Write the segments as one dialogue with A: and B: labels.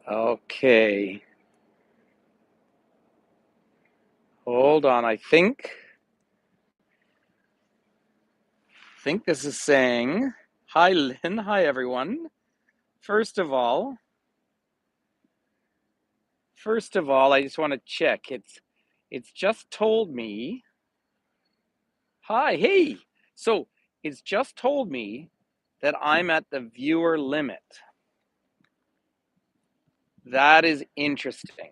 A: Okay, hold on. I think this is saying, hi Lynn, hi everyone. First of all, I just want to check. It's just told me, hi, hey. So it's just told me that I'm at the viewer limit. That is interesting.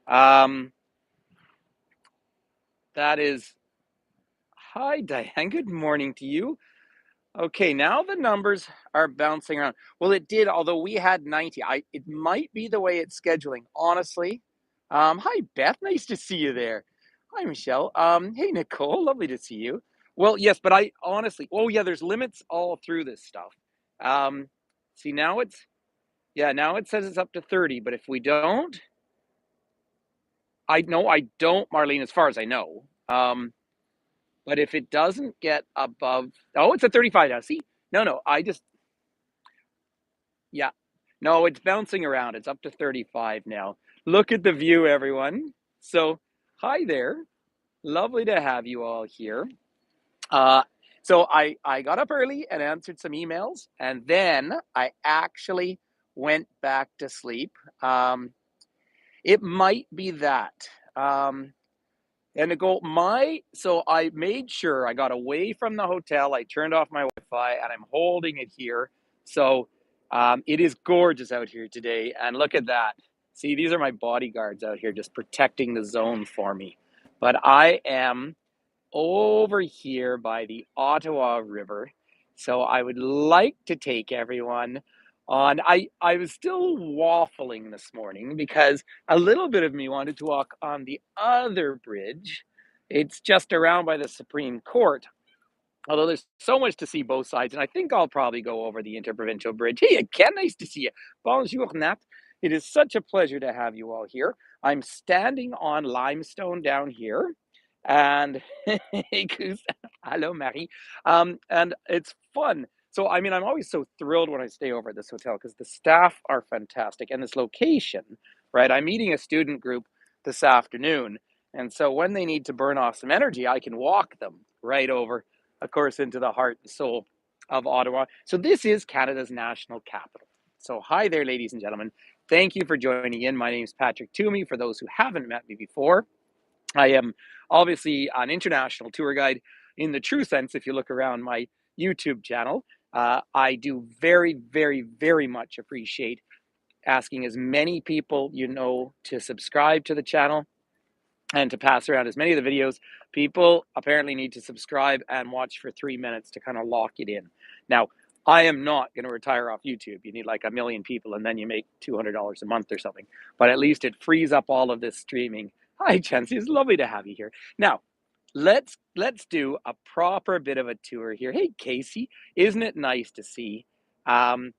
A: Um, that is, hi Diane, good morning to you. Okay, now the numbers are bouncing around. Well, it did, although we had 90. It might be the way it's scheduling, honestly. Hi, Beth. Nice to see you there. Hi, Michelle. Hey, Nicole. Lovely to see you. Well, yes, but I honestly, oh yeah, there's limits all through this stuff. Um, see now now it says it's up to 30, but if we don't, I know I don't, Marlene, as far as I know. But if it doesn't get above, oh, it's at 35 now. See, no, I just, yeah. No, it's bouncing around. It's up to 35 now. Look at the view, everyone. So, hi there. Lovely to have you all here. Uh, so I got up early and answered some emails, and then I actually went back to sleep. Um, it might be that. And to go, so I made sure I got away from the hotel. I turned off my Wi-Fi, and I'm holding it here. So it is gorgeous out here today. And look at that. See, these are my bodyguards out here just protecting the zone for me. But I am over here by the Ottawa River. So I would like to take everyone on. I was still waffling this morning because a little bit of me wanted to walk on the other bridge. It's just around by the Supreme Court. Although there's so much to see both sides, and I think I'll probably go over the interprovincial bridge. Hey, again, nice to see you. Bonjour, Nat. It is such a pleasure to have you all here. I'm standing on limestone down here, and hey, Goose. Hello, Marie. And it's fun. So, I mean, I'm always so thrilled when I stay over at this hotel because the staff are fantastic, and this location, right? I'm meeting a student group this afternoon, and so when they need to burn off some energy, I can walk them right over, of course, into the heart and soul of Ottawa. So this is Canada's national capital. So hi there, ladies and gentlemen. Thank you for joining in. My name is Patrick Toomey. For those who haven't met me before, I am obviously an international tour guide in the true sense. If you look around my YouTube channel, I do very, very, very much appreciate asking as many people you know to subscribe to the channel and to pass around as many of the videos. People apparently need to subscribe and watch for 3 minutes to kind of lock it in. Now, I am not going to retire off YouTube. You need like a million people and then you make $200 a month or something. But at least it frees up all of this streaming. Hi, Chancy. It's lovely to have you here. Now, let's do a proper bit of a tour here. Hey, Casey, isn't it nice to see? Um,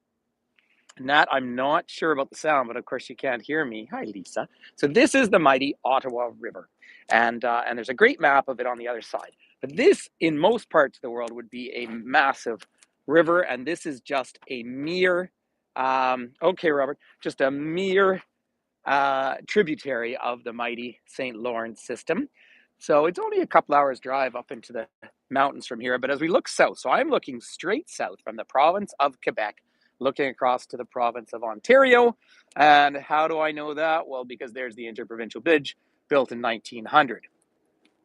A: Nat, I'm not sure about the sound, but of course you can't hear me. Hi, Lisa. So this is the mighty Ottawa River, and there's a great map of it on the other side. But this, in most parts of the world, would be a massive river, and this is just a mere, okay, Robert, just a mere tributary of the mighty St. Lawrence system. So it's only a couple hours drive up into the mountains from here. But as we look south, so I'm looking straight south from the province of Quebec, looking across to the province of Ontario. And how do I know that? Well, because there's the interprovincial bridge built in 1900.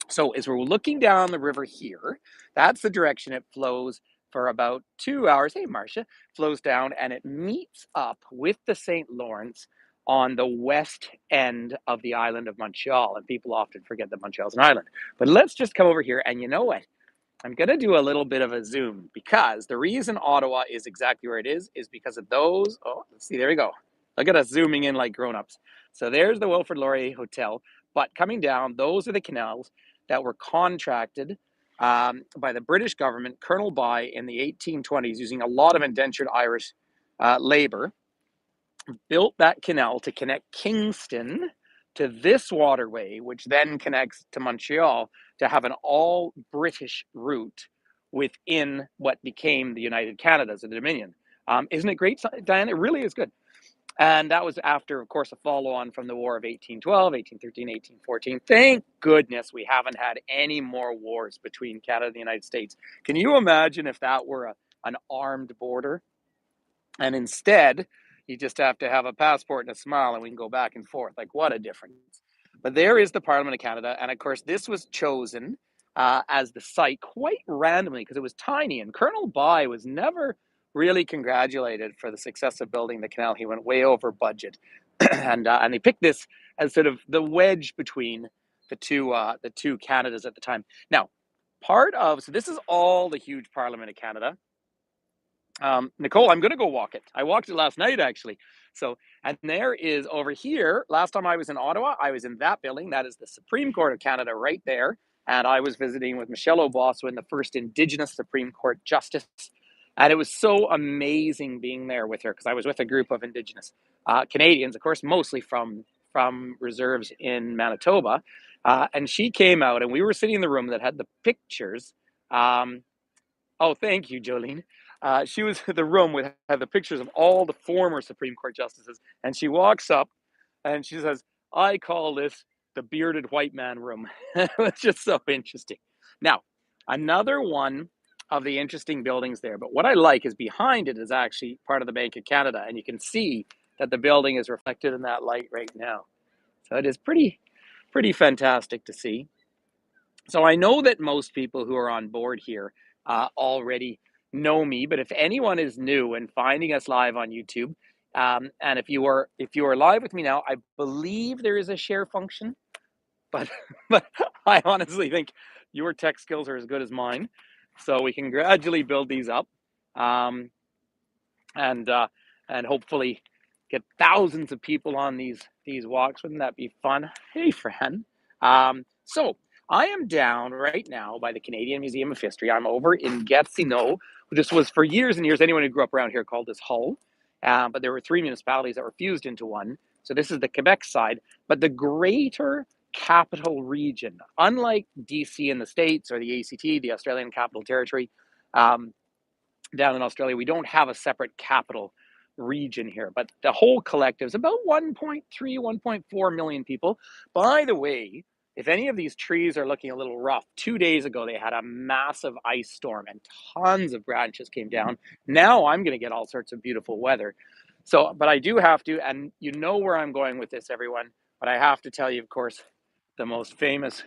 A: So as we're looking down the river here, that's the direction it flows for about 2 hours. Hey, Marcia, flows down and it meets up with the St. Lawrence on the west end of the island of Montreal. And people often forget that Montreal's an island. But let's just come over here. And you know what? I'm going to do a little bit of a zoom because the reason Ottawa is exactly where it is because of those. Oh, let's see. There we go. Look at us zooming in like grown-ups. So there's the Wilfrid Laurier Hotel. But coming down, those are the canals that were contracted by the British government, Colonel By, in the 1820s, using a lot of indentured Irish labor, built that canal to connect Kingston to this waterway, which then connects to Montreal, to have an all British route within what became the United Canada, the Dominion. Isn't it great, Diana? It really is good. And that was after, of course, a follow on from the War of 1812, 1813, 1814. Thank goodness we haven't had any more wars between Canada and the United States. Can you imagine if that were an armed border? And instead, you just have to have a passport and a smile and we can go back and forth. Like, what a difference. But there is the Parliament of Canada. And of course, this was chosen as the site quite randomly because it was tiny. And Colonel By was never really congratulated for the success of building the canal. He went way over budget. And they picked this as sort of the wedge between the two Canadas at the time. Now, so this is all the huge Parliament of Canada. Nicole, I'm going to go walk it. I walked it last night, actually. So, and there is over here. Last time I was in Ottawa, I was in that building. That is the Supreme Court of Canada right there. And I was visiting with Michelle O'Boswin, the first Indigenous Supreme Court Justice. And it was so amazing being there with her because I was with a group of Indigenous Canadians, of course, mostly from reserves in Manitoba. And she came out, and we were sitting in the room that had the pictures. Um, Oh, thank you, Jolene. She was in the room with had the pictures of all the former Supreme Court justices, and she walks up and she says, "I call this the bearded white man room." It's just so interesting. Now, another one of the interesting buildings there, but what I like is behind it is actually part of the Bank of Canada, and you can see that the building is reflected in that light right now. So it is pretty fantastic to see. So I know that most people who are on board here already know me, but if anyone is new and finding us live on YouTube, and if you are live with me now, I believe there is a share function, but but I honestly think your tech skills are as good as mine, so we can gradually build these up, um, and and hopefully get thousands of people on these walks. Wouldn't that be fun? Hey, Fran. So I am down right now by the Canadian Museum of History. I'm over in Gatineau, which was for years and years. Anyone who grew up around here called this Hull, but there were three municipalities that were fused into one. So this is the Quebec side, but the Greater Capital Region, unlike DC in the States or the ACT, the Australian Capital Territory. Um, Down in Australia, we don't have a separate capital region here, but the whole collective is about 1.3, 1.4 million people. By the way, if any of these trees are looking a little rough, 2 days ago they had a massive ice storm and tons of branches came down. Now I'm going to get all sorts of beautiful weather. So, but I do have to, and you know where I'm going with this, everyone, but I have to tell you, of course, the most famous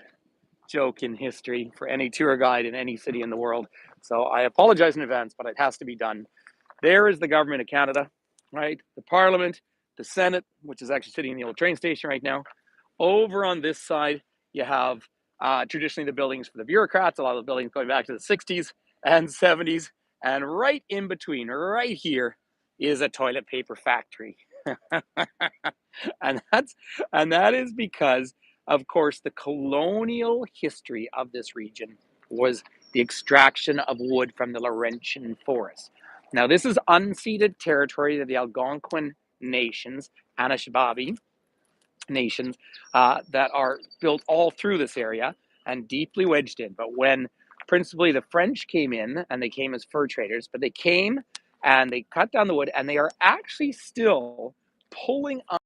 A: joke in history for any tour guide in any city in the world. So I apologize in advance, but it has to be done. There is the government of Canada, right? The Parliament, the Senate, which is actually sitting in the old train station right now. Over on this side, you have traditionally the buildings for the bureaucrats, a lot of the buildings going back to the 60s and 70s. And right in between, right here, is a toilet paper factory. and that's and that is because, of course, the colonial history of this region was the extraction of wood from the Laurentian forest. Now, this is unceded territory of the Algonquin nations, Anishinaabe nations, that are built all through this area and deeply wedged in. But when principally the French came in, and they came as fur traders, but they came and they cut down the wood, and they are actually still pulling up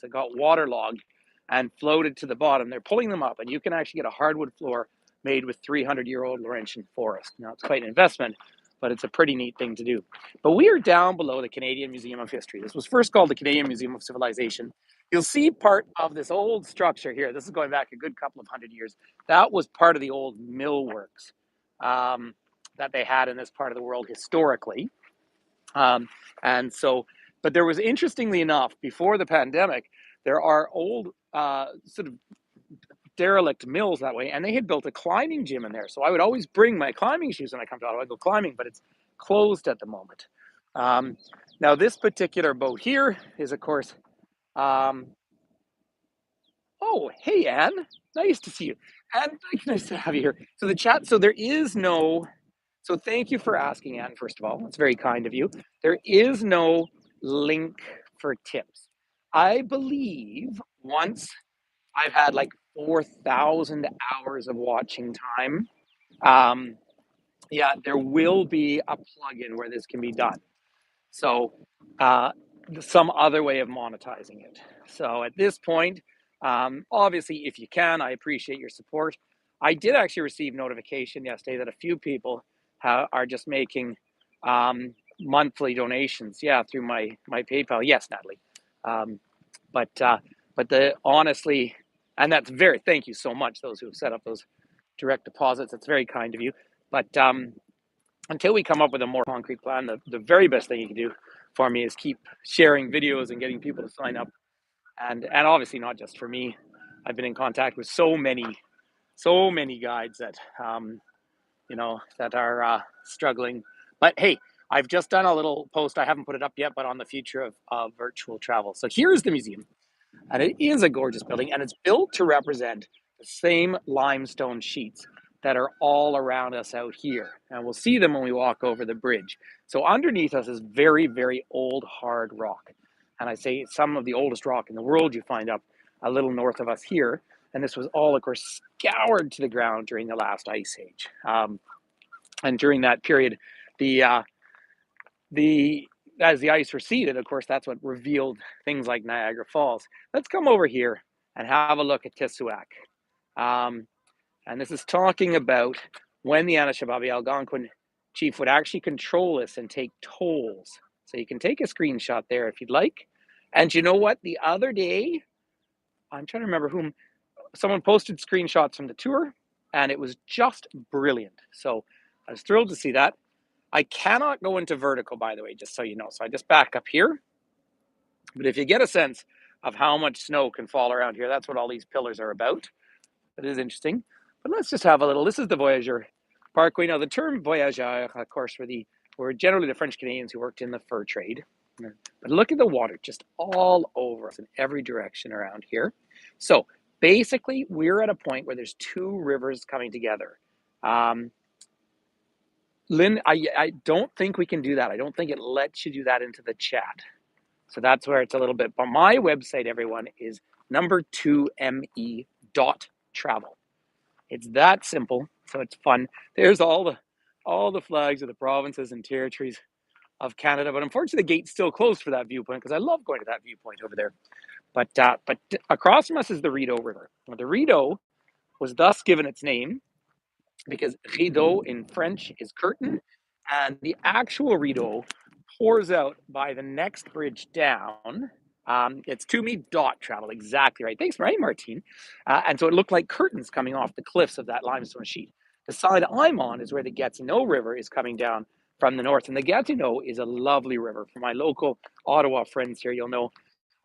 A: that got waterlogged and floated to the bottom. They're pulling them up, and you can actually get a hardwood floor made with 300-year-old Laurentian forest. Now, it's quite an investment, but it's a pretty neat thing to do. But we are down below the Canadian Museum of History. This was first called the Canadian Museum of Civilization. You'll see part of this old structure here. This is going back a good couple of hundred years. That was part of the old mill works that they had in this part of the world historically. Um, and so, but there was, interestingly enough, before the pandemic, there are old sort of derelict mills that way, and they had built a climbing gym in there. So I would always bring my climbing shoes when I come to Ottawa. I go climbing, but it's closed at the moment. Um, Now, this particular boat here is, of course, um, oh, hey, Anne. Nice to see you. Anne, nice to have you here. So the chat, so there is no, so thank you for asking, Anne, first of all. That's very kind of you. There is no link for tips. I believe once I've had like 4,000 hours of watching time, um, yeah, there will be a plugin where this can be done. So, uh, some other way of monetizing it. So at this point, obviously, if you can, I appreciate your support. I did actually receive notification yesterday that a few people are just making monthly donations. Yeah, through my PayPal. Yes, Natalie. Um, but uh, but the honestly, and that's very thank you so much those who have set up those direct deposits. That's very kind of you. But until we come up with a more concrete plan, the very best thing you can do for me is keep sharing videos and getting people to sign up. And obviously not just for me. I've been in contact with so many guides that that are struggling. But hey, I've just done a little post. I haven't put it up yet, but on the future of virtual travel. So here's the museum, and it is a gorgeous building, and it's built to represent the same limestone sheets that are all around us out here. And we'll see them when we walk over the bridge. So underneath us is very, very old, hard rock. And I say it's some of the oldest rock in the world you find up a little north of us here. And this was all, of course, scoured to the ground during the last ice age. And during that period, the the as the ice receded, of course, that's what revealed things like Niagara Falls. Let's come over here and have a look at Tissouac. Um, and this is talking about when the Anishinaabe Algonquin chief would actually control this and take tolls. So you can take a screenshot there if you'd like. And you know what? The other day, I'm trying to remember whom, someone posted screenshots from the tour, and it was just brilliant. So I was thrilled to see that. I cannot go into vertical, by the way, just so you know. So I just back up here. But if you get a sense of how much snow can fall around here, that's what all these pillars are about. It is interesting. But let's just have a little. This is the Voyageur Parkway. Now, the term voyageur, of course, were generally the French Canadians who worked in the fur trade. But look at the water just all over us in every direction around here. So basically, we're at a point where there's two rivers coming together. Lynn, I don't think we can do that. I don't think it lets you do that into the chat. So that's where it's a little bit. But my website, everyone, is number2me.travel. It's that simple. So it's fun. There's all the flags of the provinces and territories of Canada. But unfortunately, the gate's still closed for that viewpoint because I love going to that viewpoint over there. But across from us is the Rideau River. Now, the Rideau was thus given its name because rideau in French is curtain, and the actual rideau pours out by the next bridge down. It's to me dot travel, exactly right. Thanks, right, Martine. And so it looked like curtains coming off the cliffs of that limestone sheet. The side I'm on is where the Gatineau River is coming down from the north, and the Gatineau is a lovely river. For my local Ottawa friends here, you'll know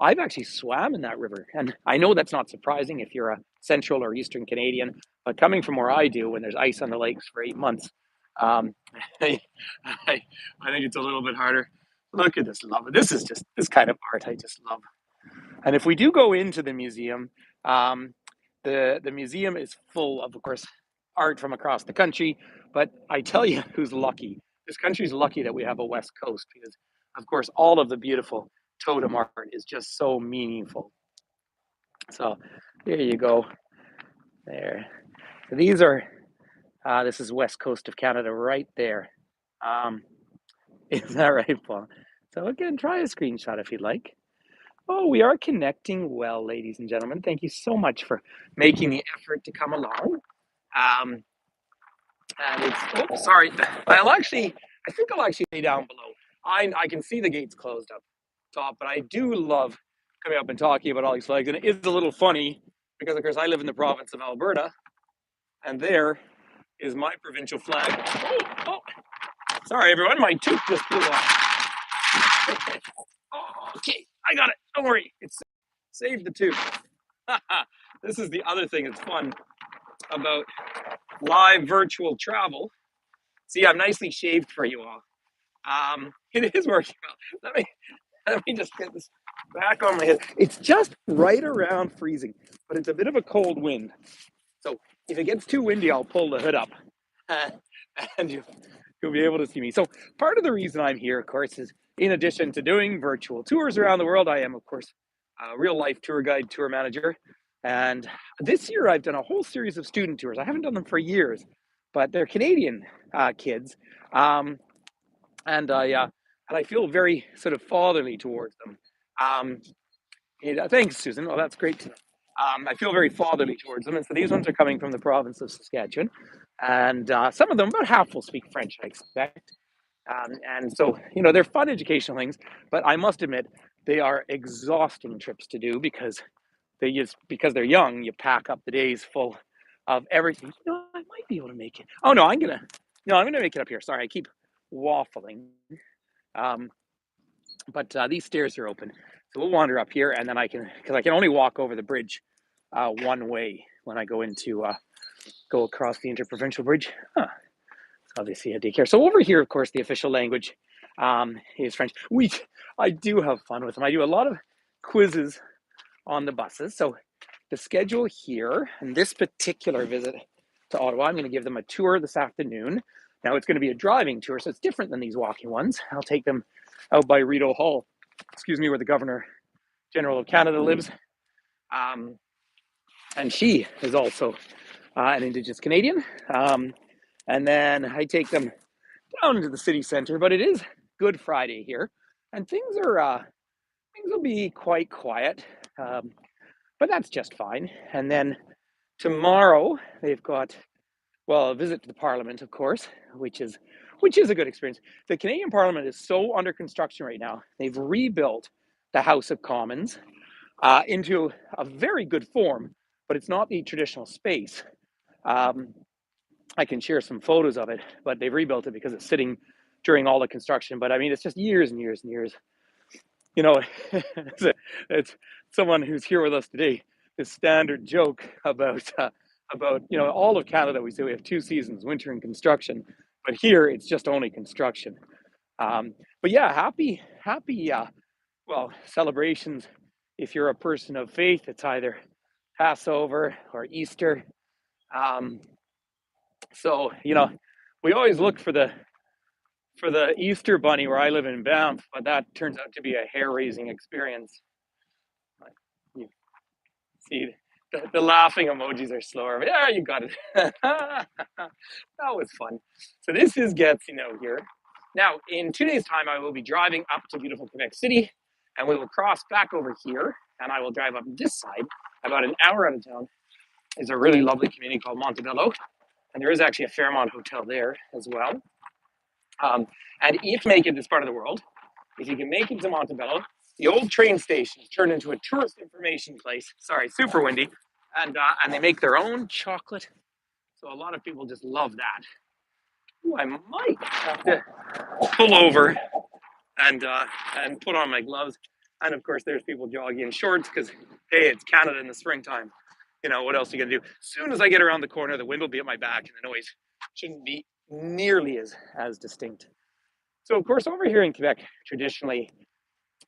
A: I've actually swam in that river. And I know that's not surprising if you're a central or eastern Canadian, but coming from where I do, when there's ice on the lakes for 8 months, um, I think it's a little bit harder. Look at this love. This is just this kind of art I just love. And if we do go into the museum, um, the museum is full of course, art from across the country. But I tell you, who's lucky? This country's lucky that we have a West Coast because, of course, all of the beautiful totem art is just so meaningful. So there you go. There. So these are. This is West Coast of Canada, right there. Um, is that right, Paul? So again, try a screenshot if you'd like. Oh, we are connecting well, ladies and gentlemen. Thank you so much for making the effort to come along. Um, and it's, oh, sorry. I think I'll actually lay down below. I can see the gates closed up top, but I do love coming up and talking about all these flags. And it is a little funny because, of course, I live in the province of Alberta, and there is my provincial flag. Oh, sorry, everyone. My tooth just flew off. Okay, I got it. Don't worry. It's saved the tooth. This is the other thing that's fun about live virtual travel. See, I'm nicely shaved for you all. It is working well. Let me just get this back on my head. It's just right around freezing, but it's a bit of a cold wind. So if it gets too windy, I'll pull the hood up, and you'll be able to see me. So part of the reason I'm here, of course, is in addition to doing virtual tours around the world, I am, of course, a real life tour guide, tour manager. And this year I've done a whole series of student tours. I haven't done them for years, but they're Canadian kids. And I and I feel very sort of fatherly towards them. Um, Thanks, Susan. Well, that's great to know. I feel very fatherly towards them, and so these ones are coming from the province of Saskatchewan, and some of them, about half, will speak French, I expect. And so, they're fun educational things, but I must admit they are exhausting trips to do because they're young. You pack up the days full of everything. I might be able to make it. Oh no, I'm gonna make it up here. Sorry, I keep waffling. Um, but these stairs are open, so we'll wander up here, and then because I can only walk over the bridge one way when I go across the interprovincial bridge. Huh. Obviously a daycare. So over here, of course, the official language is French. I do have fun with them. I do a lot of quizzes on the buses. So the schedule here, and this particular visit to Ottawa, I'm going to give them a tour this afternoon. Now it's going to be a driving tour, so it's different than these walking ones. I'll take them out by Rideau Hall, where the Governor General of Canada lives. And she is also an Indigenous Canadian. And then I take them down into the city center, but it is Good Friday here, and things will be quite quiet, but that's just fine. And then tomorrow they've got a visit to the Parliament, of course, which is a good experience. The Canadian Parliament is so under construction right now. They've rebuilt the House of Commons into a very good form, but it's not the traditional space. I can share some photos of it, but they've rebuilt it because it's sitting during all the construction. But I mean, it's just years and years and years. It's someone who's here with us today. This standard joke about all of Canada. We say we have two seasons, winter and construction, but here it's just only construction. But yeah, happy celebrations. If you're a person of faith, it's either Passover or Easter. Um, so we always look for the Easter bunny where I live in Banff, but that turns out to be a hair-raising experience. You see, the laughing emojis are slower. Yeah, you got it. That was fun. So this is Gatineau here. Now, in 2 days' time, I will be driving up to beautiful Quebec City, and we will cross back over here, and I will drive up this side. About an hour out of town is a really lovely community called Montebello, and there is actually a Fairmont Hotel there as well. And if you make it this part of the world, if you can make it to Montebello, the old train station is turned into a tourist information place. Sorry, super windy, and they make their own chocolate. So a lot of people just love that. Ooh, I might have to pull over and put on my gloves. And of course, there's people jogging in shorts because hey, it's Canada in the springtime. What else are you gonna do? As soon as I get around the corner, the wind will be at my back, and the noise shouldn't be nearly as distinct. So of course, over here in Quebec, traditionally,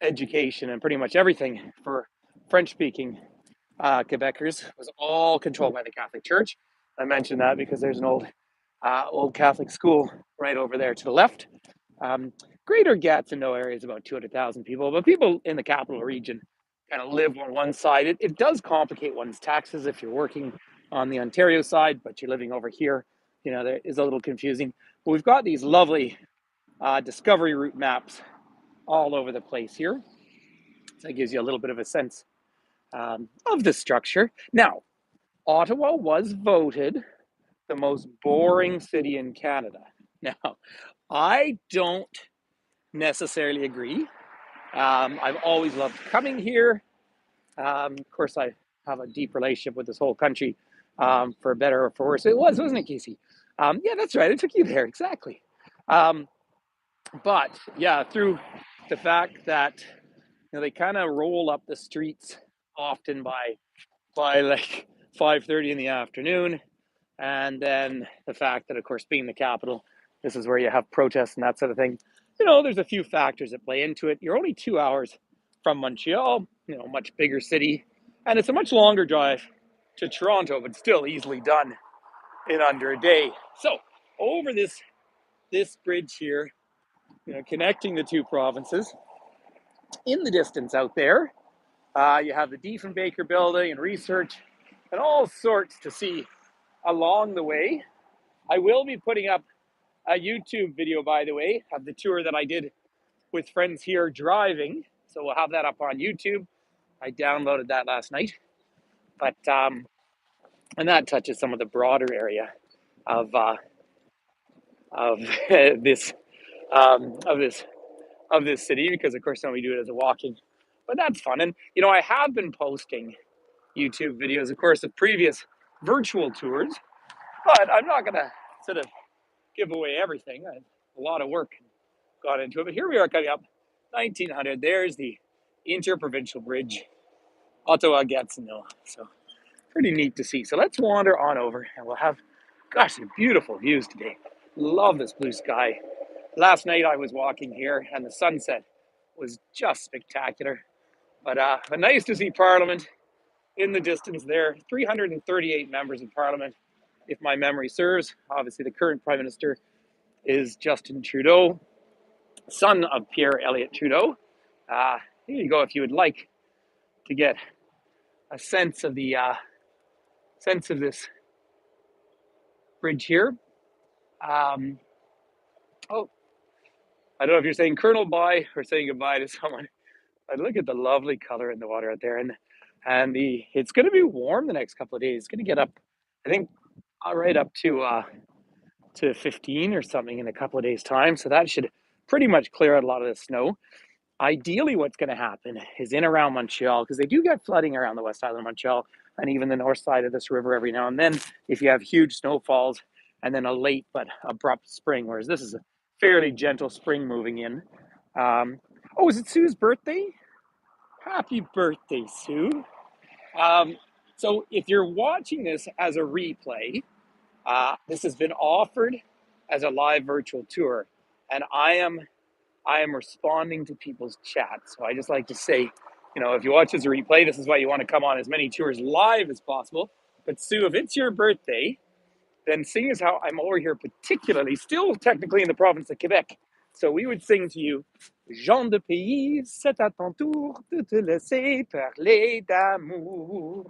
A: education and pretty much everything for French-speaking Quebecers was all controlled by the Catholic Church. I mentioned that because there's an old Catholic school right over there to the left. Greater Gatineau area is about 200,000 people, but people in the capital region kind of live on one side. It does complicate one's taxes if you're working on the Ontario side, but you're living over here. There is a little confusing. But we've got these lovely discovery route maps all over the place here. So that gives you a little bit of a sense of the structure. Now, Ottawa was voted the most boring city in Canada. Now, I don't necessarily agree. I've always loved coming here. Of course, I have a deep relationship with this whole country, for better or for worse. Wasn't it, Casey? Yeah, that's right. I took you there, exactly. But yeah, through the fact that they kind of roll up the streets often by like 5:30 in the afternoon, and then the fact that, of course, being the capital, this is where you have protests and that sort of thing. There's a few factors that play into it. You're only 2 hours from Montreal, much bigger city, and it's a much longer drive to Toronto, but still easily done in under a day. So over this bridge here, connecting the two provinces, in the distance out there, you have the Diefenbaker building and research and all sorts to see along the way. I will be putting up a YouTube video, by the way, of the tour that I did with friends here driving. So we'll have that up on YouTube. I downloaded that last night. But and that touches some of the broader area of of this of this city, because of course then we do it as a walking. But that's fun. And I have been posting YouTube videos, of course, of previous virtual tours, but I'm not gonna sort of give away everything. A lot of work got into it. But here we are coming up 1900. There's the interprovincial bridge, Ottawa Gatineau. So pretty neat to see. So let's wander on over and we'll have, gosh, some beautiful views today. Love this blue sky. Last night I was walking here and the sunset was just spectacular. But nice to see Parliament in the distance there. 338 members of Parliament, if my memory serves. Obviously, the current Prime Minister is Justin Trudeau, son of Pierre Elliott Trudeau. Here you go if you would like to get a sense of this bridge here. Oh, I don't know if you're saying Colonel bye or saying goodbye to someone. But look at the lovely color in the water out there, and it's going to be warm the next couple of days. It's going to get up, I think, right up to 15 or something in a couple of days' time. So that should pretty much clear out a lot of the snow. Ideally, what's going to happen is in around Montreal, because they do get flooding around the west island of Montreal and even the north side of this river every now and then, if you have huge snowfalls and then a late but abrupt spring, whereas this is a fairly gentle spring moving in. Oh, is it Sue's birthday? Happy birthday, Sue. So if you're watching this as a replay, this has been offered as a live virtual tour, and I am responding to people's chats. So I just like to say, if you watch as a replay, this is why you want to come on as many tours live as possible. But Sue, if it's your birthday, then seeing as how I'm over here particularly, still technically in the province of Quebec, so we would sing to you, Jean de pays, c'est à ton tour de te laisser parler d'amour.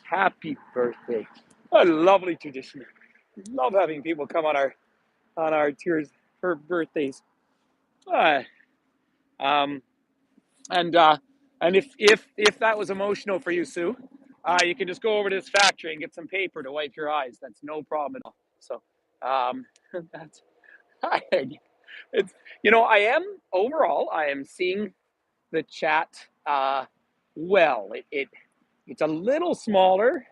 A: Happy birthday. What a lovely tradition. Love having people come on our tours for birthdays. Uh, um, and if that was emotional for you, Sue, you can just go over to this factory and get some paper to wipe your eyes. That's no problem at all. So that's it's I am seeing the chat well. It's a little smaller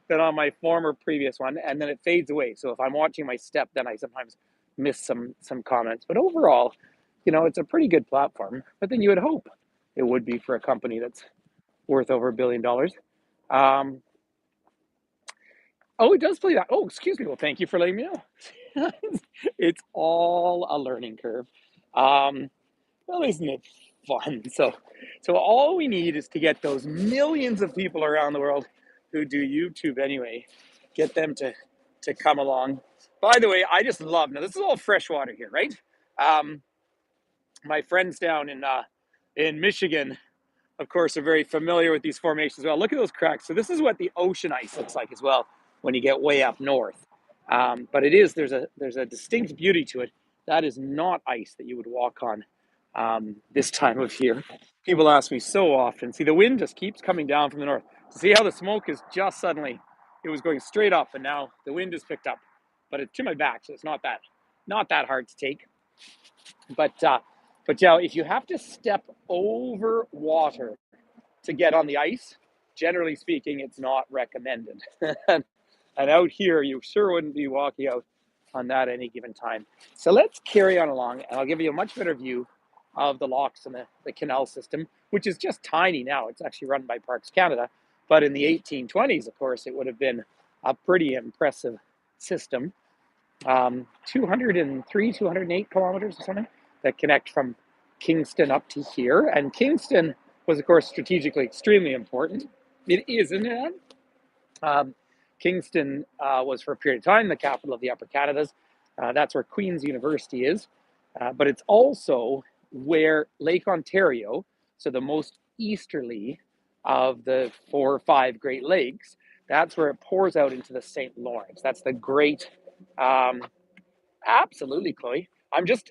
A: than on my former previous one, and then it fades away. So if I'm watching my step, then I sometimes miss some comments. But overall, it's a pretty good platform. But then you would hope it would be for a company that's worth over $1 billion. Oh, it does play that. Oh, excuse me. Well, thank you for letting me know. It's all a learning curve. Well, isn't it fun? So all we need is to get those millions of people around the world who do YouTube anyway, get them to come along. By the way, I just love, now this is all fresh water here, right? My friends down in Michigan, of course, are very familiar with these formations as well. Look at those cracks. So this is what the ocean ice looks like as well when you get way up north. But there's a distinct beauty to it. That is not ice that you would walk on this time of year. People ask me so often. See, the wind just keeps coming down from the north. So see how the smoke is just suddenly, it was going straight up, and now the wind is picked up. But it's to my back, so it's not that hard to take. But yeah, if you have to step over water to get on the ice, generally speaking, it's not recommended. And out here, you sure wouldn't be walking out on that any given time. So let's carry on along, and I'll give you a much better view of the locks and the canal system, which is just tiny now. It's actually run by Parks Canada. But in the 1820s, of course, it would have been a pretty impressive system. 203, 208 kilometers or something that connect from Kingston up to here. And Kingston was, of course, strategically extremely important. It is, isn't it? Kingston was for a period of time the capital of the Upper Canadas. That's where Queen's University is. But it's also where Lake Ontario, so the most easterly of the 4 or 5 Great Lakes, that's where it pours out into the St. Lawrence. That's the great, absolutely, Chloe.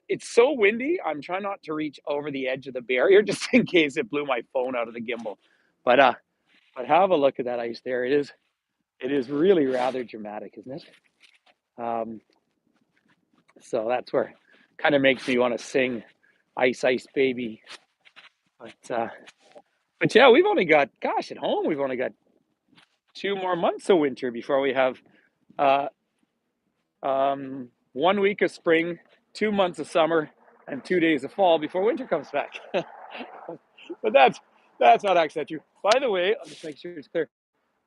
A: it's so windy. I'm trying not to reach over the edge of the barrier just in case it blew my phone out of the gimbal. But but have a look at that ice there. It is really rather dramatic, isn't it? Um, so that's where kind of makes me want to sing Ice Ice Baby. But yeah, we've only got, gosh, at home we've only got 2 more months of winter before we have uh, 1 week of spring, 2 months of summer, and 2 days of fall before winter comes back. But that's not actually true. By the way, I'll just make sure it's clear.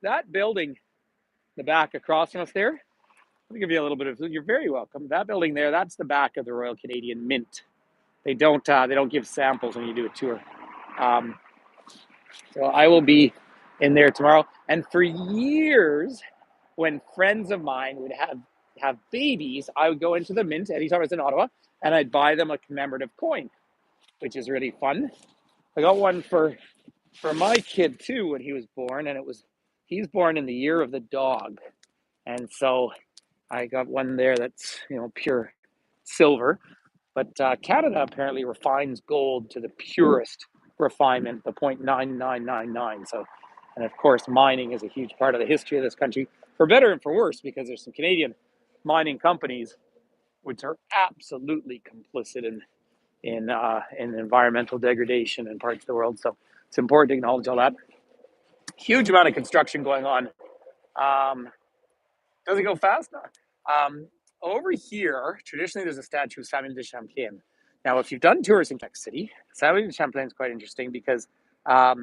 A: That building, the back across from us there, let me give you a little bit of. You're very welcome. That building there, that's the back of the Royal Canadian Mint. They don't give samples when you do a tour. Um, so I will be in there tomorrow. And for years, when friends of mine would have babies, I would go into the Mint anytime I was in Ottawa, and I'd buy them a commemorative coin, which is really fun. I got one for my kid too when he was born, and he's born in the year of the dog, and so I got one there that's pure silver. But Canada apparently refines gold to the purest refinement, the 0.9999. So, and of course, mining is a huge part of the history of this country, for better and for worse, because there's some Canadian mining companies which are absolutely complicit in environmental degradation in parts of the world. So it's important to acknowledge all that. Huge amount of construction going on. Um, does it go fast? Over here, traditionally, there's a statue of Samuel de Champlain. Now, if you've done tours in Quebec City, Samuel de Champlain is quite interesting because I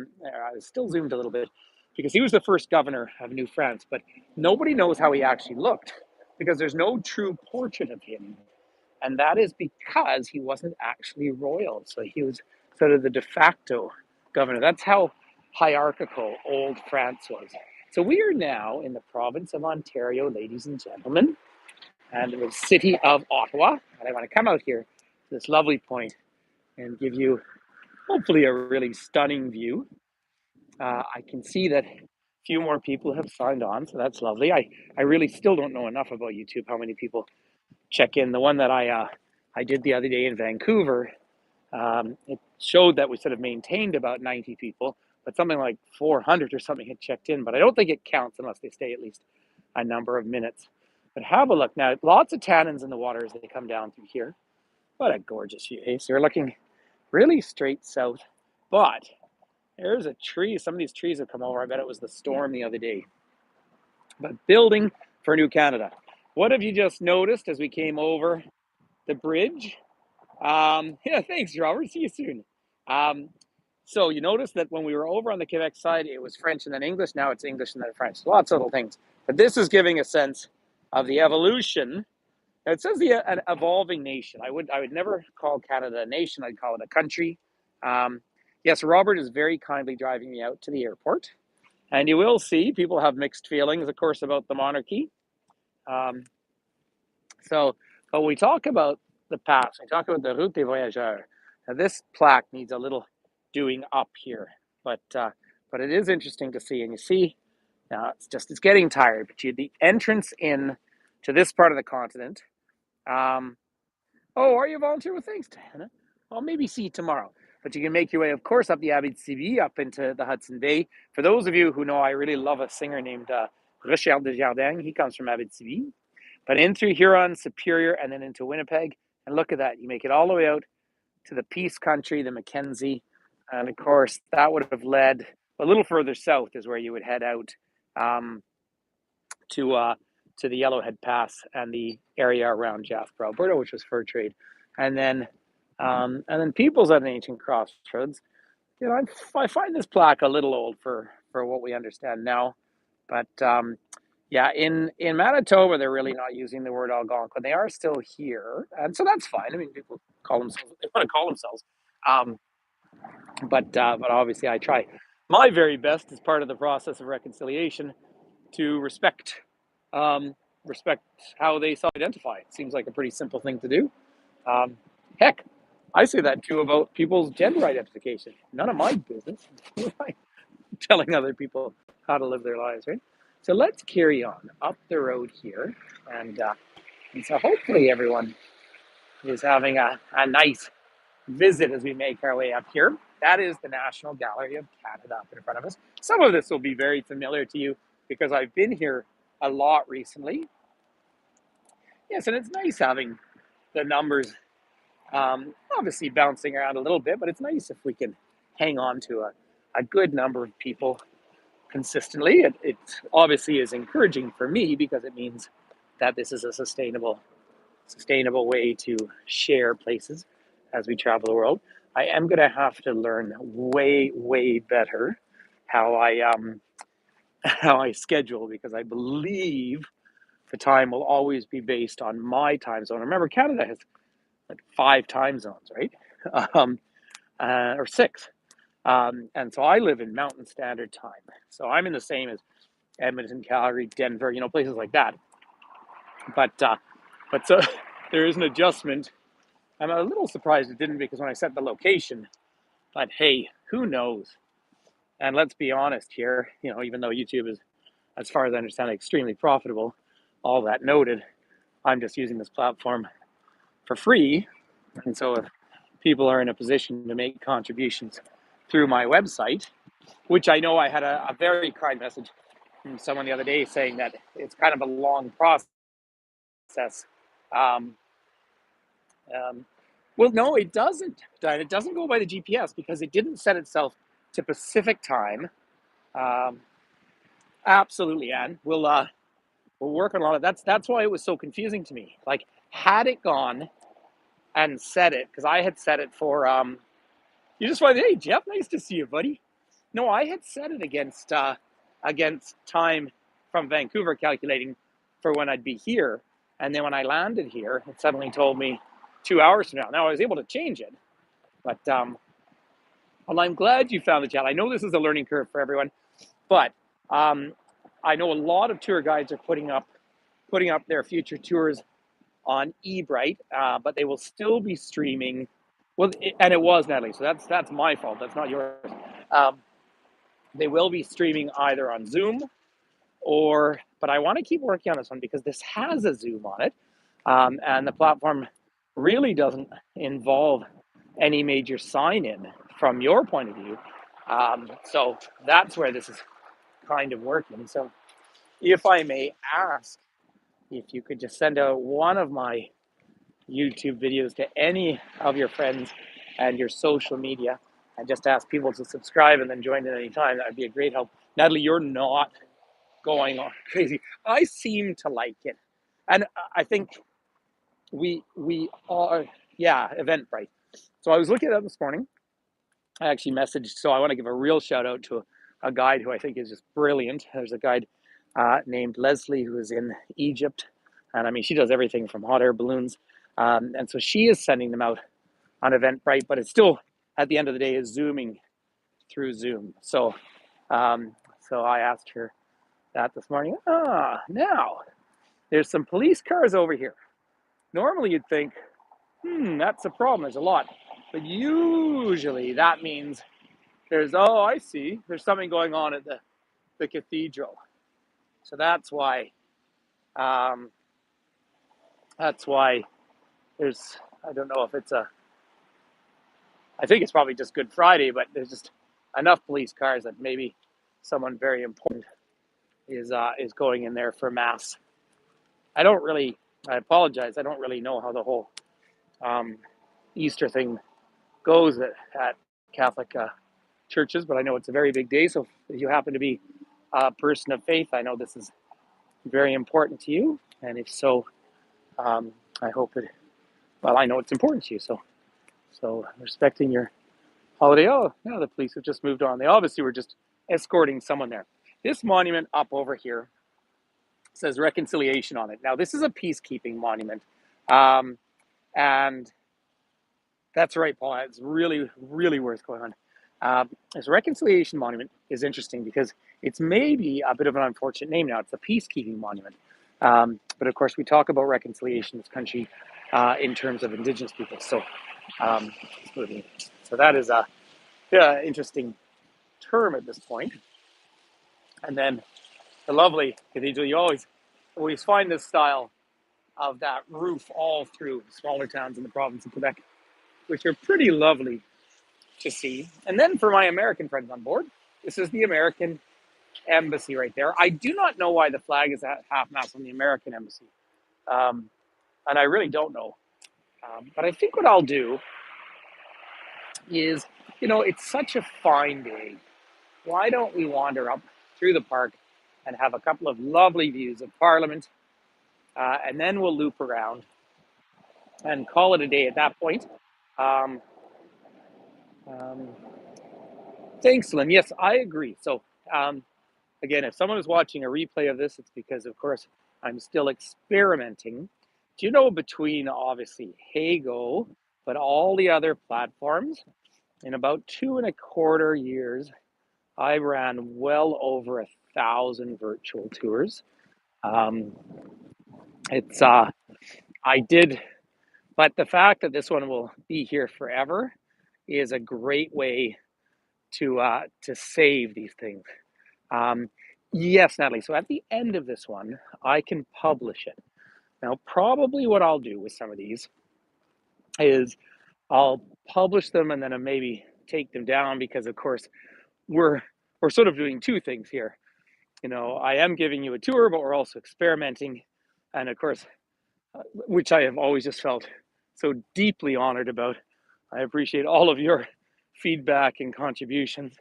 A: was still zoomed a little bit because he was the first governor of New France, but nobody knows how he actually looked because there's no true portrait of him. And that is because he wasn't actually royal. So he was sort of the de facto governor. That's how hierarchical old France was. So we are now in the province of Ontario, ladies and gentlemen, and the city of Ottawa. And I want to come out here to this lovely point and give you hopefully a really stunning view. I can see that a few more people have signed on, so that's lovely. I really still don't know enough about YouTube, how many people check in. The one that I did the other day in Vancouver, it showed that we sort of maintained about 90 people, but something like 400 or something had checked in. But I don't think it counts unless they stay at least a number of minutes. But have a look now. Lots of tannins in the water as they come down through here. What a gorgeous view. Hey, so we're looking really straight south, but there's a tree. Some of these trees have come over. I bet it was the storm the other day. But building for New Canada. What have you just noticed as we came over the bridge? Yeah, thanks, Robert. See you soon. Um, so you notice that when we were over on the Quebec side, it was French and then English. Now it's English and then French. Lots of little things. But this is giving a sense of the evolution. Now it says an evolving nation. I would never call Canada a nation. I'd call it a country. Um, yes, Robert is very kindly driving me out to the airport. And you will see people have mixed feelings, of course, about the monarchy. Um, but we talk about the past. We talk about the Route des Voyageurs. Now, this plaque needs a little doing up here, but it is interesting to see. And you see, now it's getting tired. But the entrance in to this part of the continent. Oh, are you a volunteer? Well, thanks, Diana. I'll maybe see you tomorrow. But you can make your way, of course, up the Abitibi, up into the Hudson Bay. For those of you who know, I really love a singer named Richard Desjardins. He comes from Abitibi. But in through Huron, Superior, and then into Winnipeg. And look at that. You make it all the way out to the Peace Country, the Mackenzie. And of course, that would have led a little further south is where you would head out to the Yellowhead Pass and the area around Jasper, Alberta, which was fur trade. And then Peoples at an ancient crossroads. I find this plaque a little old for what we understand now. But yeah, in Manitoba, they're really not using the word Algonquin. They are still here, and so that's fine. I mean, people call themselves what they want to call themselves. Um, but obviously, I try my very best as part of the process of reconciliation to um, respect how they self-identify. It seems like a pretty simple thing to do. Um, heck, I say that too about people's gender identification. None of my business. Telling other people how to live their lives, right? So let's carry on up the road here, and so hopefully everyone is having a nice visit as we make our way up here. That is the National Gallery of Canada up in front of us. Some of this will be very familiar to you because I've been here a lot recently. Yes, and it's nice having the numbers obviously bouncing around a little bit, but it's nice if we can hang on to a good number of people consistently. It obviously is encouraging for me because it means that this is a sustainable way to share places as we travel the world. I am going to have to learn way better how how I schedule, because I believe the time will always be based on my time zone. Remember, Canada has like 5 time zones, right? Um, or 6. And so I live in Mountain Standard Time. So I'm in the same as Edmonton, Calgary, Denver, places like that. But so there is an adjustment. I'm a little surprised it didn't, because when I set the location, but hey, who knows? And let's be honest here, even though YouTube is, as far as I understand, extremely profitable, all that noted, I'm just using this platform for free. And so if people are in a position to make contributions through my website, which I know I had a very kind message from someone the other day saying that it's kind of a long process. Um, um, well, no, it doesn't. It doesn't go by the GPS because it didn't set itself to Pacific time. Um, Absolutely, Anne. We'll work on a lot of that's why it was so confusing to me. Like, had it gone and set it, because I had set it for you just find, hey Jeff, nice to see you, buddy. No, I had set it against time from Vancouver, calculating for when I'd be here. And then when I landed here, it suddenly told me 2 hours from now. Now I was able to change it, but well, I'm glad you found the chat. I know this is a learning curve for everyone, but I know a lot of tour guides are putting up their future tours on eBright, but they will still be streaming. Well, and it was, Natalie, so that's my fault. That's not yours. Um, they will be streaming either on Zoom but I want to keep working on this one because this has a Zoom on it, and the platform really doesn't involve any major sign-in from your point of view. So that's where this is kind of working. So if I may ask, if you could just send out one of my YouTube videos to any of your friends and your social media, and just ask people to subscribe and then join at any time, that would be a great help. Natalie, you're not going on crazy. I seem to like it, and I think we are, yeah, Eventbrite. So I was looking at it this morning. I actually messaged, so I want to give a real shout out to a guide who I think is just brilliant. There's a guide named Leslie who is in Egypt, and I mean, she does everything from hot air balloons, and so she is sending them out on Eventbrite, but it's still, at the end of the day, is zooming through Zoom. So so I asked her that this morning. Now there's some police cars over here. Normally you'd think, that's a problem, there's a lot, but usually that means I see, there's something going on at the cathedral. So that's why there's, I don't know if I think it's probably just Good Friday, but there's just enough police cars that maybe someone very important is going in there for mass. I apologize, I don't really know how the whole Easter thing goes at Catholic churches, but I know it's a very big day. So if you happen to be a person of faith, I know this is very important to you. And if so, I hope I know it's important to you. So respecting your holiday. Oh, no, the police have just moved on. They obviously were just escorting someone there. This monument up over here says reconciliation on it. Now, this is a peacekeeping monument. And that's right, Paul. It's really, really worth going on. This reconciliation monument is interesting because it's maybe a bit of an unfortunate name now. It's a peacekeeping monument. But of course, we talk about reconciliation in this country in terms of Indigenous people. So that is a interesting term at this point. And then the lovely cathedral. You always find this style of that roof all through smaller towns in the province of Quebec, which are pretty lovely to see. And then for my American friends on board, this is the American embassy right there. I do not know why the flag is at half mast on the American embassy. Um, and I really don't know. But I think what I'll do is, it's such a fine day. Why don't we wander up through the park and have a couple of lovely views of Parliament, and then we'll loop around and call it a day at that point. Um, um, Thanks, Lynn. Yes, I agree. So, again, if someone is watching a replay of this, it's because, of course, I'm still experimenting. Do you know, between obviously Hago, but all the other platforms, in about 2.25 years, I ran well over 1,000 virtual tours. Um, it's I did, but the fact that this one will be here forever is a great way to save these things. Um, yes, Natalie. So at the end of this one, I can publish it. Now, probably what I'll do with some of these is I'll publish them and then I'll maybe take them down because, of course, we're we're sort of doing two things here. I am giving you a tour, but we're also experimenting, and of course, which I have always just felt so deeply honored about. I appreciate all of your feedback and contributions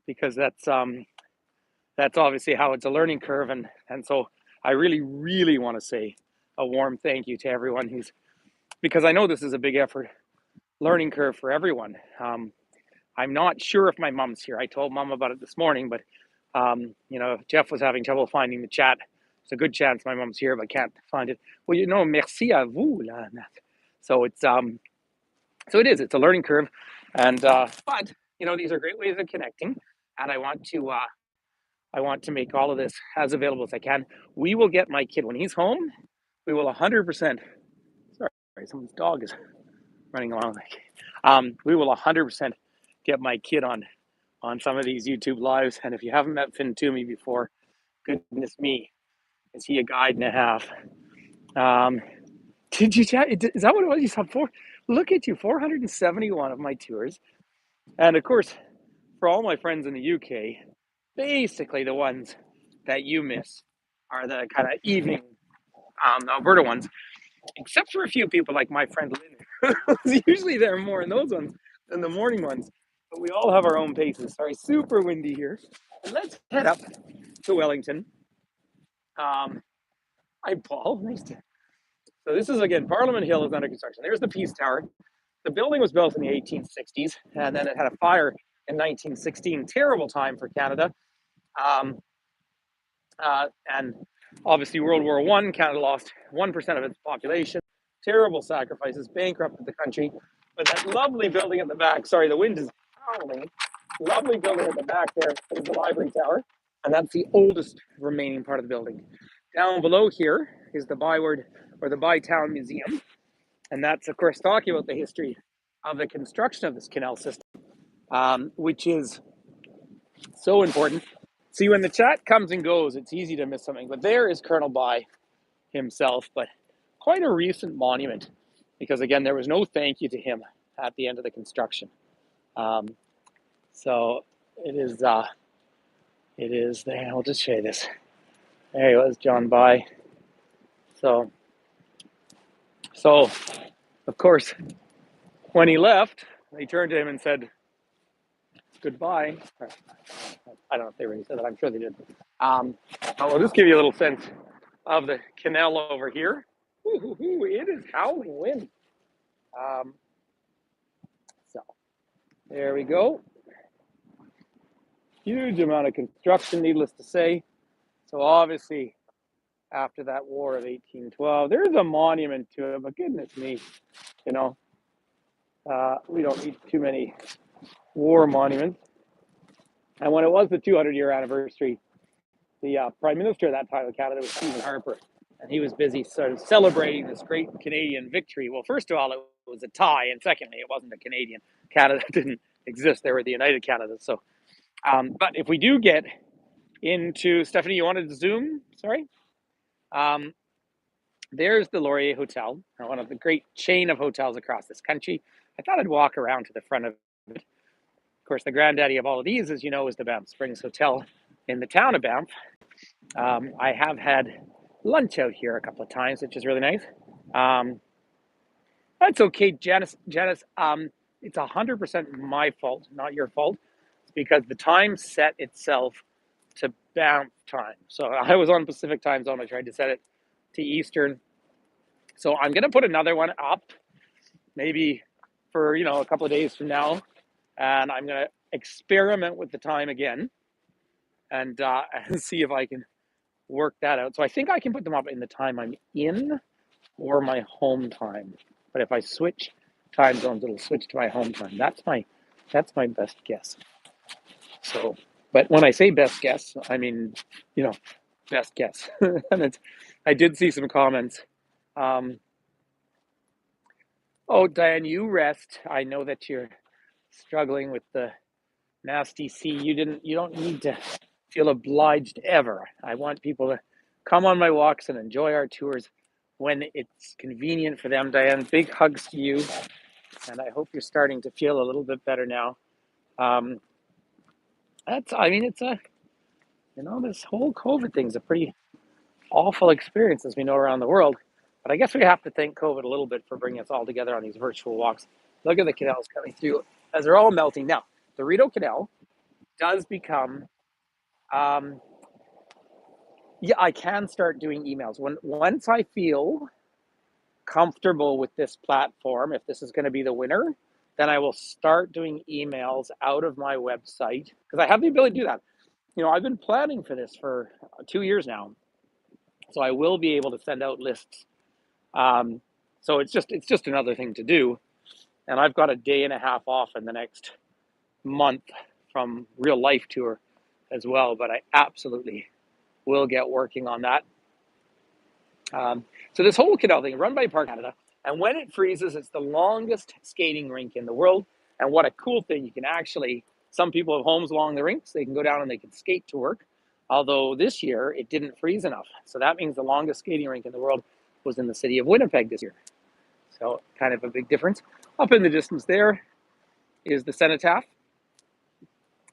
A: because that's obviously how it's a learning curve, and so I really, really want to say a warm thank you to everyone because I know this is a big effort, learning curve for everyone. I'm not sure if my mom's here. I told mom about it this morning, but Jeff was having trouble finding the chat. It's a good chance my mom's here, but can't find it. Well, merci à vous, là, Nat. So it's a learning curve, and but these are great ways of connecting, and I want to make all of this as available as I can. We will get my kid when he's home. We will 100%. Sorry, someone's dog is running along. We will 100% get my kid on some of these YouTube lives. And if you haven't met Finn Toomey before, goodness me, is he a guide and a half? Did you chat? Is that what it was? You saw Look at you, 471 of my tours. And of course, for all my friends in the UK, basically the ones that you miss are the kind of evening Alberta ones, except for a few people like my friend Lynn, who's usually there more in those ones than the morning ones. But we all have our own paces. Sorry, super windy here. And let's head up to Wellington. Hi, Paul. Nice to. So this is, again, Parliament Hill is under construction. There's the Peace Tower. The building was built in the 1860s, and then it had a fire in 1916. Terrible time for Canada. And obviously World War I, Canada lost 1% of its population. Terrible sacrifices, bankrupted the country. But that lovely building at the back, sorry, the wind is howling. Lovely building at the back there is the library tower, and that's the oldest remaining part of the building. Down below here is the Byward or the Bytown Museum, and that's, of course, talking about the history of the construction of this canal system, which is so important. See, when the chat comes and goes, it's easy to miss something. But there is Colonel By himself, but quite a recent monument because, again, there was no thank you to him at the end of the construction. So it is there. I'll just show you this. There he was, John By. So of course, when he left, they turned to him and said, goodbye. I don't know if they really said that. I'm sure they did. I'll just give you a little sense of the canal over here. It is howling wind. So there we go. Huge amount of construction, needless to say. So obviously, after that war of 1812, there's a monument to it, but goodness me, we don't need too many war monuments. And when it was the 200-year anniversary, the Prime Minister at that time of Canada was Stephen Harper, and he was busy sort of celebrating this great Canadian victory. Well, first of all, it was a tie, and secondly, it wasn't a Canadian. Canada didn't exist. They were the United Canada. So, but if we do get into, Stephanie, you wanted to zoom? Sorry? there's the Laurier Hotel, one of the great chain of hotels across this country. I thought I'd walk around to the front of it. Of course, the granddaddy of all of these, as you know, is the Banff Springs Hotel in the town of Banff. I have had lunch out here a couple of times, which is really nice. Um, that's okay, Janice. Janice, it's 100% my fault, not your fault. It's because the time set itself to Banff time. So I was on Pacific time zone. I tried to set it to Eastern. So I'm gonna put another one up, maybe for a couple of days from now, and I'm gonna experiment with the time again and and see if I can work that out. So I think I can put them up in the time I'm in or my home time. But if I switch time zones, it'll switch to my home time. That's my best guess. So, but when I say best guess, I mean, you know, best guess. And I did see some comments. Um, oh, Diane, you rest. I know that you're struggling with the nasty sea. You don't need to feel obliged ever. I want people to come on my walks and enjoy our tours when it's convenient for them. Diane, big hugs to you, and I hope you're starting to feel a little bit better now. Um, I mean, it's this whole COVID thing's a pretty awful experience, as we know, around the world. But I guess we have to thank COVID a little bit for bringing us all together on these virtual walks. Look at the canals coming through as they're all melting. Now, the Rideau Canal does become, um, yeah, I can start doing emails. Once I feel comfortable with this platform, if this is going to be the winner, then I will start doing emails out of my website because I have the ability to do that. I've been planning for this for 2 years now, so I will be able to send out lists. So it's just another thing to do, and I've got a day and a half off in the next month from real life tour as well. But I absolutely will get working on that. So this whole canal thing, run by Park Canada, and when it freezes, it's the longest skating rink in the world. And what a cool thing! Some people have homes along the rinks. They can go down and they can skate to work. Although this year it didn't freeze enough, so that means the longest skating rink in the world was in the city of Winnipeg this year. So kind of a big difference. Up in the distance there is the Cenotaph,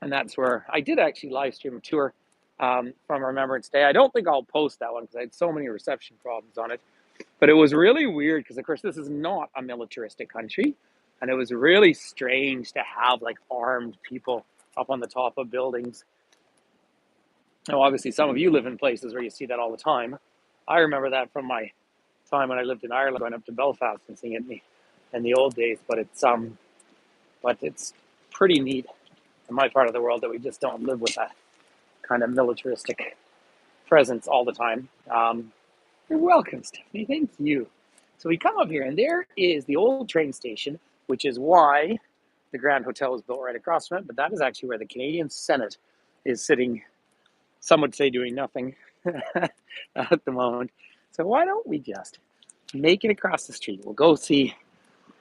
A: and that's where I did actually live stream a tour from Remembrance Day. I don't think I'll post that one because I had so many reception problems on it. But it was really weird because, of course, this is not a militaristic country. And it was really strange to have like armed people up on the top of buildings. Now, obviously, some of you live in places where you see that all the time. I remember that from my time when I lived in Ireland, going up to Belfast and seeing it in the old days. But it's pretty neat in my part of the world that we just don't live with that kind of militaristic presence all the time. You're welcome, Stephanie. Thank you. So we come up here, and there is the old train station, which is why the Grand Hotel was built right across from it. But that is actually where the Canadian Senate is sitting. Some would say doing nothing at the moment. So why don't we just make it across the street? We'll go see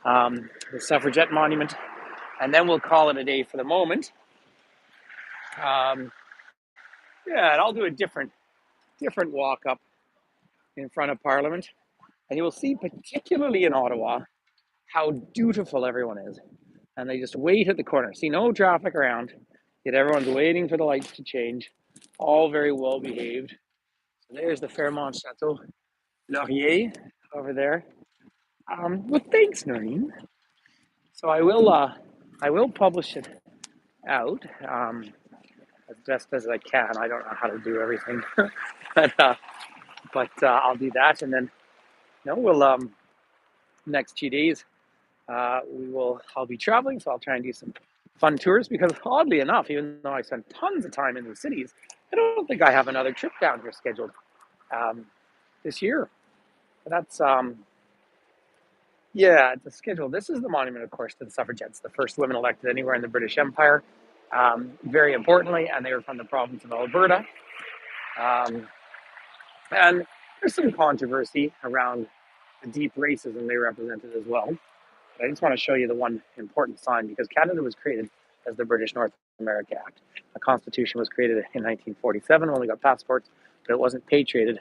A: the Suffragette Monument, and then we'll call it a day for the moment. Yeah, and I'll do a different walk up in front of Parliament, and you will see, particularly in Ottawa, how dutiful everyone is. And they just wait at the corner. See no traffic around, yet everyone's waiting for the lights to change. All very well behaved. So there's the Fairmont Chateau Laurier over there. Well, thanks, Noreen. So I will publish it out as best as I can. I don't know how to do everything, but I'll do that, and then we'll next 2 days I'll be traveling, so I'll try and do some fun tours because oddly enough, even though I spend tons of time in the cities, I don't think I have another trip down here scheduled this year. But that's yeah, it's a schedule. This is the monument, of course, to the suffragettes, the first women elected anywhere in the British Empire. Very importantly, and they were from the province of Alberta. And there's some controversy around the deep racism they represented as well. I just want to show you the one important sign because Canada was created as the British North America Act. The Constitution was created in 1947 when we got passports, but it wasn't patriated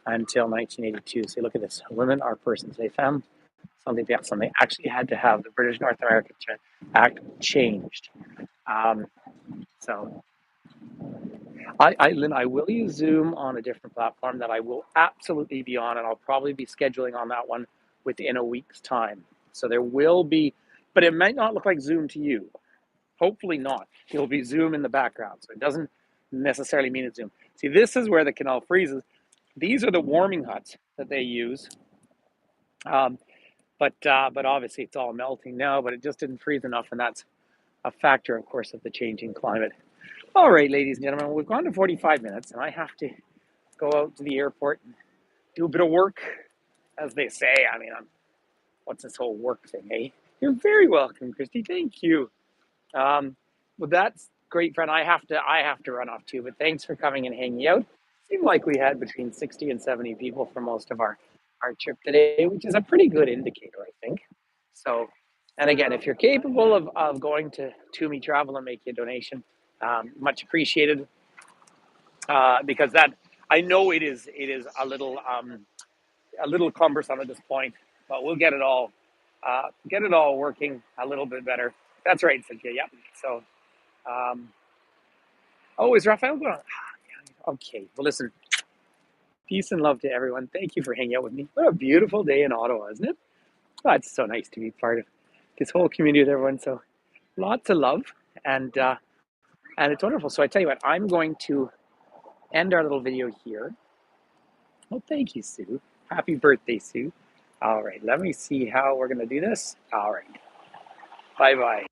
A: until 1982. So look at this. Women are persons. They found something else, and they actually had to have the British North American Act changed. Um, so Lynn, I will use Zoom on a different platform that I will absolutely be on, and I'll probably be scheduling on that one within a week's time. So there will be, but it might not look like Zoom to you. Hopefully not. It'll be Zoom in the background, so it doesn't necessarily mean it's Zoom. See, this is where the canal freezes. These are the warming huts that they use. Um, but obviously it's all melting now, but it just didn't freeze enough, and that's a factor, of course, of the changing climate. All right, ladies and gentlemen, we've gone to 45 minutes, and I have to go out to the airport and do a bit of work, as they say. I mean, what's this whole work thing, eh? You're very welcome, Christy. Thank you. Well, that's great, friend. I have to run off too, but thanks for coming and hanging out. Seemed like we had between 60 and 70 people for most of our trip today, which is a pretty good indicator, I think. So, and again, if you're capable of going to Me Travel and make a donation, much appreciated. Because that I know it is a little cumbersome at this point, but we'll get it all working a little bit better. That's right, Cynthia. Yep. So, um, oh, is Raphael going? Okay. Well, listen. Peace and love to everyone. Thank you for hanging out with me. What a beautiful day in Ottawa, isn't it? Oh, it's so nice to be part of this whole community with everyone. So, lots of love, and and it's wonderful. So I tell you what, I'm going to end our little video here. Well, thank you, Sue. Happy birthday, Sue. All right, let me see how we're going to do this. All right. Bye bye.